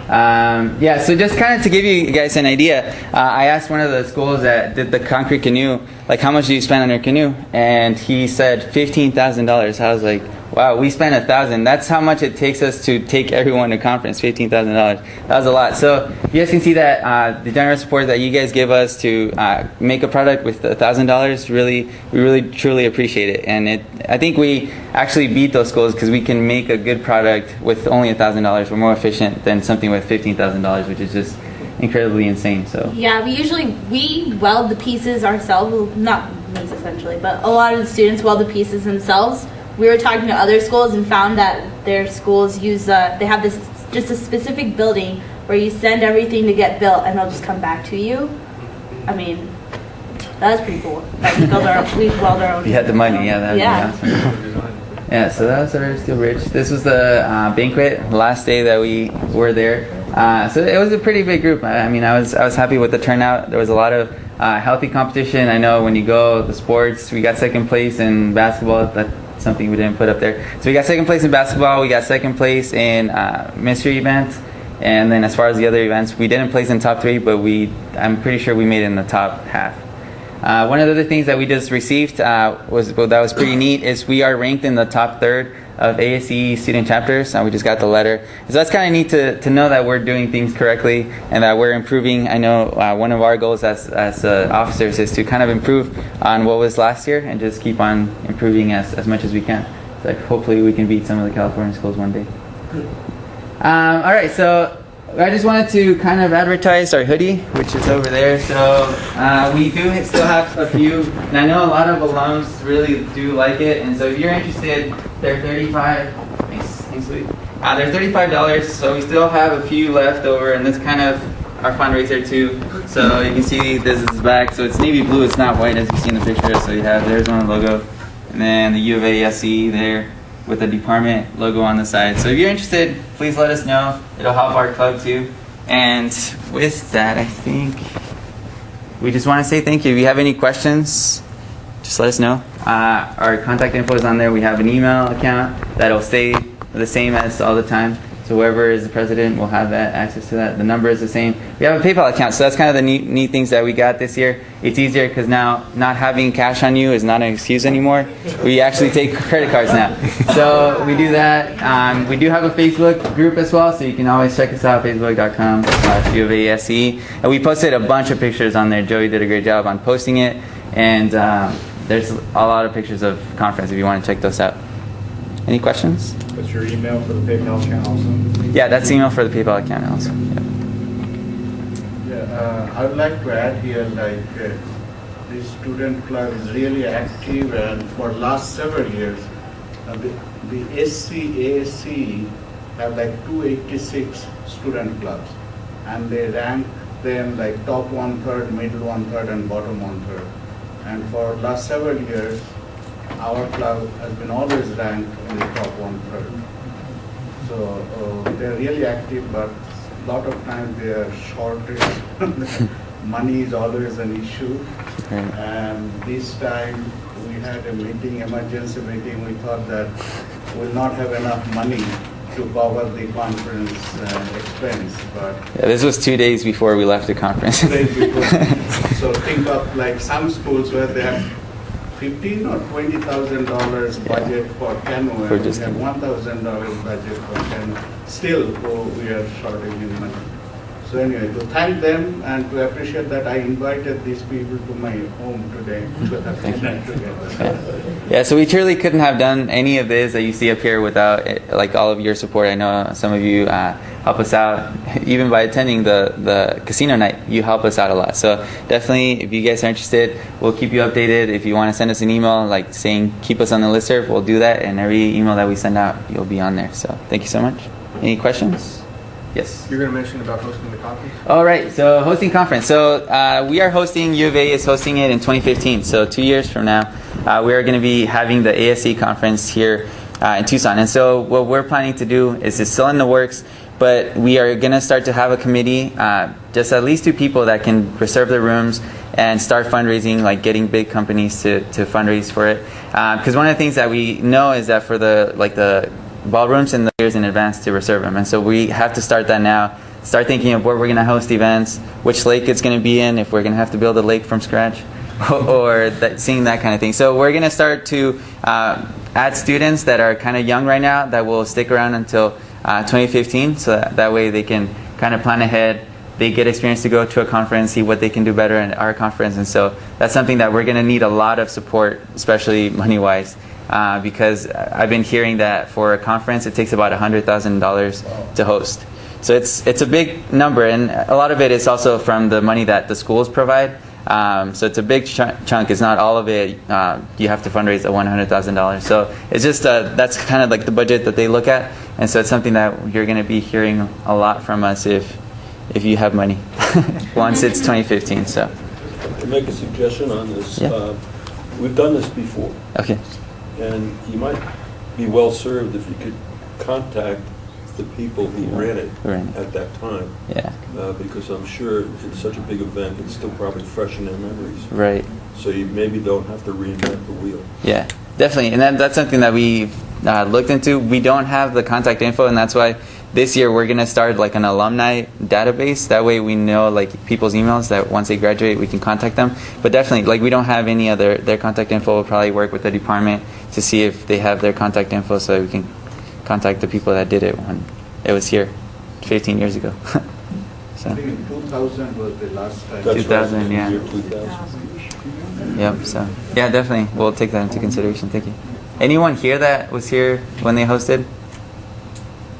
Yeah, so just kind of to give you guys an idea, I asked one of the schools that did the concrete canoe, like, how much do you spend on your canoe? And he said $15,000. I was like, wow, we spent $1,000. That's how much it takes us to take everyone to conference, $15,000. That was a lot. So you guys can see that the generous support that you guys give us to make a product with $1,000, we really truly appreciate it. And I think we actually beat those schools because we can make a good product with only $1,000. We're more efficient than something with $15,000, which is just incredibly insane. So yeah, we weld the pieces ourselves. Well, not us essentially, but a lot of the students weld the pieces themselves. We were talking to other schools and found that their schools use they have this just a specific building where you send everything to get built and they'll just come back to you. I mean, that was pretty cool. Like, we weld our own. You had the money, yeah. That would be awesome. Yeah, so that was our Steel Bridge. This was the banquet, last day that we were there. So it was a pretty big group. I mean, I was happy with the turnout. There was a lot of healthy competition. I know when you go the sports, we got second place in basketball. That's something we didn't put up there. So we got second place in basketball. We got second place in mystery events. And then as far as the other events, we didn't place in top 3, but I'm pretty sure we made it in the top half. One of the other things that we just received that was pretty neat is we are ranked in the top 3rd of ASCE student chapters. We just got the letter. So that's kind of neat to know that we're doing things correctly and that we're improving. I know one of our goals as officers is to kind of improve on what was last year and just keep on improving as much as we can. So like, hopefully we can beat some of the California schools one day. All right, so I just wanted to kind of advertise our hoodie, which is over there. So we do still have a few, and I know a lot of alums really do like it. And so if you're interested, they're $35. Thanks, Lee. They're $35. So we still have a few left over, and that's kind of our fundraiser too. So you can see this is back. So it's navy blue. It's not white as you see in the picture. So you have there's one logo, and then the UA ASCE there with the department logo on the side. So if you're interested, please let us know. It'll help our club too. And with that, I think we just want to say thank you. If you have any questions, just let us know. Our contact info is on there. We have an email account that'll stay the same as all the time. So whoever is the president will have that access to that. The number is the same. We have a PayPal account, so that's kind of the neat things that we got this year. It's easier because now not having cash on you is not an excuse anymore. We actually take credit cards now. So we do that. We do have a Facebook group as well, so you can always check us out, facebook.com/UA ASCE. And we posted a bunch of pictures on there. Joey did a great job on posting it. And there's a lot of pictures of conference if you want to check those out. Any questions? What's your email for the PayPal account also? Yeah, that's the email for the PayPal account also. Yeah, I would like to add here, like, this student club is really active, and for last several years, the ASCE have like 286 student clubs, and they rank them like top 1/3, middle 1/3, and bottom 1/3. And for last several years, our club has been always ranked in the top 1/3. So they're really active, but a lot of times they are shortage. Money is always an issue. And this time we had a meeting, emergency meeting. We thought that we'll not have enough money to cover the conference expense, but yeah, this was 2 days before we left the conference. 2 days before. So think of like some schools where they have $15,000 or $20,000 budget for canoe, and we have $1,000 budget for canoe. Still, we are shorting in money. So anyway, to thank them and to appreciate that, I invited these people to my home today to have dinner together. Yeah, so we truly couldn't have done any of this that you see up here without like all of your support. I know some of you help us out, even by attending the casino night. You help us out a lot. So definitely, if you guys are interested, we'll keep you updated. If you want to send us an email, like saying keep us on the listserv, we'll do that. And every email that we send out, you'll be on there. So thank you so much. Any questions? Yes. You're going to mention about hosting the conference? All right. So hosting conference. So we are hosting. U of A is hosting it in 2015. So 2 years from now, we are going to be having the ASCE conference here in Tucson. And so what we're planning to do is it's still in the works, but we are going to start to have a committee, just at least 2 people that can reserve the rooms and start fundraising, like getting big companies to fundraise for it. Because one of the things that we know is that for the ballrooms and the years in advance to reserve them, and so we have to start that now start thinking of where we're going to host events, which lake it's going to be in, if we're going to have to build a lake from scratch, or seeing that kind of thing. So we're going to start to add students that are kind of young right now that will stick around until 2015, so that way they can kind of plan ahead. They get experience to go to a conference, see what they can do better in our conference, and so that's something that we're going to need a lot of support, especially money-wise, because I've been hearing that for a conference it takes about $100,000 to host. So it's a big number, and a lot of it is also from the money that the schools provide. So it's a big chunk. It's not all of it. You have to fundraise at $100,000. So it's just that's kind of like the budget that they look at, and so it's something that you're going to be hearing a lot from us if you have money once it's 2015. So To make a suggestion on this, Yeah. We've done this before, okay, and you might be well served if you could contact the people who ran it Ran it. at that time, yeah, because I'm sure it's such a big event, it's still probably fresh in their memories. right, So you maybe don't have to reinvent the wheel. yeah, definitely, and that's something that we looked into. We don't have the contact info, and that's why this year we're gonna start like an alumni database. That way we know like people's emails that once they graduate we can contact them. But definitely, like we don't have any other their contact info. We'll probably work with the department to see if they have their contact info so we can contact the people that did it when it was here 15 years ago. So, I think in 2000 was the last time. That's 2000, right, yeah. year 2000. yep. So yeah, definitely we'll take that into consideration. Thank you. Anyone here that was here when they hosted?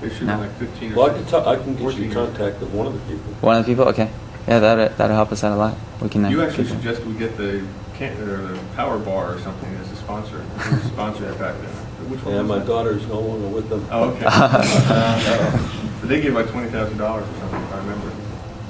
They should No. be like 15 or Well, I 16. can get you contact of one of the people. One of the people? Okay. Yeah, that'll help us out a lot. We can. You actually suggested we get the power bar or something as a sponsor. We sponsored it back then. Which one And was my that? daughter's no longer with them. Oh, okay. But they gave like $20,000 or something, if I remember.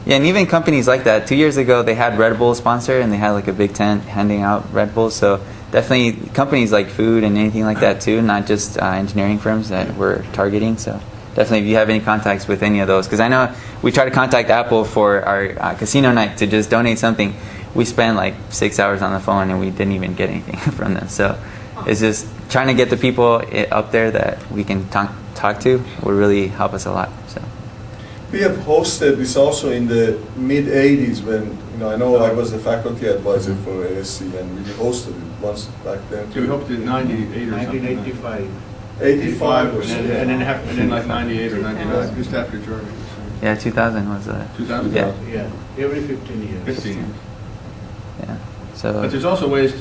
Yeah, and even companies like that. 2 years ago, they had Red Bull sponsor, and they had like a big tent handing out Red Bull. So definitely companies like food and anything like that too, not just engineering firms that we're targeting. So definitely, if you have any contacts with any of those, because I know we try to contact Apple for our casino night to just donate something. We spent like 6 hours on the phone, and we didn't even get anything from them. So it's just trying to get the people up there that we can talk to will really help us a lot. So. We have hosted this also in the mid-'80s when, I know I was the faculty advisor for ASCE, and we hosted it once back then. Yeah, we hoped in 98 or something. 1985. 85 or so. and then like 98 or 99, just after Germany. Yeah, 2000 was 2000? Yeah. Yeah, every 15 years. 15 years. Yeah. So. But there's also ways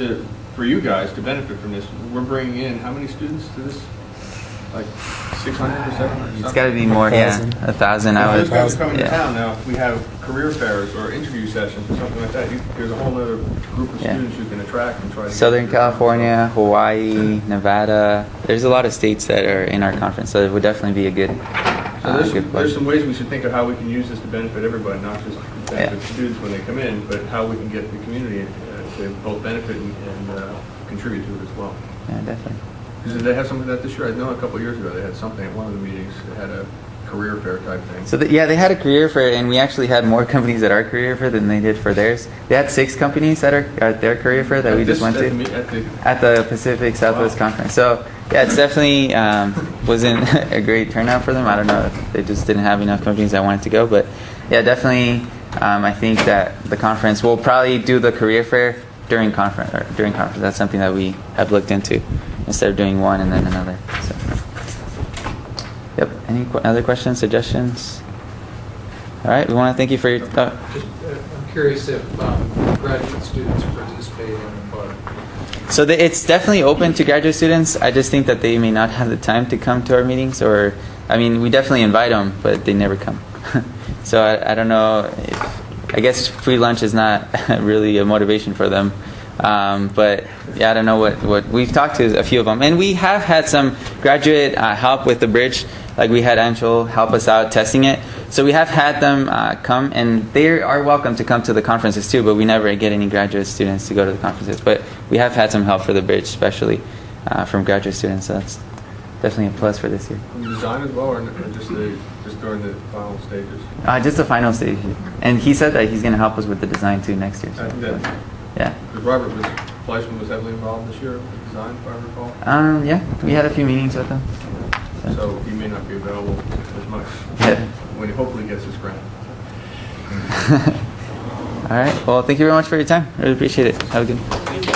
for you guys to benefit from this. We're bringing in how many students to this? Like 600 or 700? It's got to be more, yeah, 1,000 Those hours. guys are coming to Yeah. town now. If we have career fairs or interview sessions or something like that, there's a whole other group of Yeah. students you can attract and try to. Southern California, Hawaii, Nevada. There's a lot of states that are in our conference, so it would definitely be a good. So good there's push. some ways we should think of how we can use this to benefit everybody, not just benefit students when they come in, but how we can get the community to both benefit and contribute to it as well. Yeah, definitely. Because did they have something like that this year? I know a couple of years ago they had something at one of the meetings. They had a career fair type thing. So yeah, they had a career fair, and we actually had more companies at our career fair than they did for theirs. They had 6 companies at their career fair that we just went to at the Pacific Southwest Conference. So yeah, it's definitely wasn't a great turnout for them. I don't know if they just didn't have enough companies that wanted to go, but yeah, definitely. I think that the conference will probably do the career fair during conference. That's something that we have looked into instead of doing one and then another. So. Yep. Any other questions, suggestions? All right. We want to thank you for your. I'm curious if graduate students participate in the part. So it's definitely open to graduate students. I just think that they may not have the time to come to our meetings, or I mean, we definitely invite them, but they never come. So I don't know. I guess free lunch is not really a motivation for them. But yeah, I don't know what we've talked to a few of them, and we have had some graduate help with the bridge. Like we had Anshul help us out testing it. So we have had them come, and they are welcome to come to the conferences too. But we never get any graduate students to go to the conferences. But we have had some help for the bridge, especially from graduate students. So that's definitely a plus for this year. Design as well, or just during the final stages? Just the final stage, and he said that he's going to help us with the design too next year. So. I think that. Yeah. Because Fleischman was heavily involved this year with design, if I recall. Yeah, we had a few meetings with him. So he may not be available as much Yeah. when he hopefully gets his grant. All right. Well, thank you very much for your time. Really appreciate it. Have a good.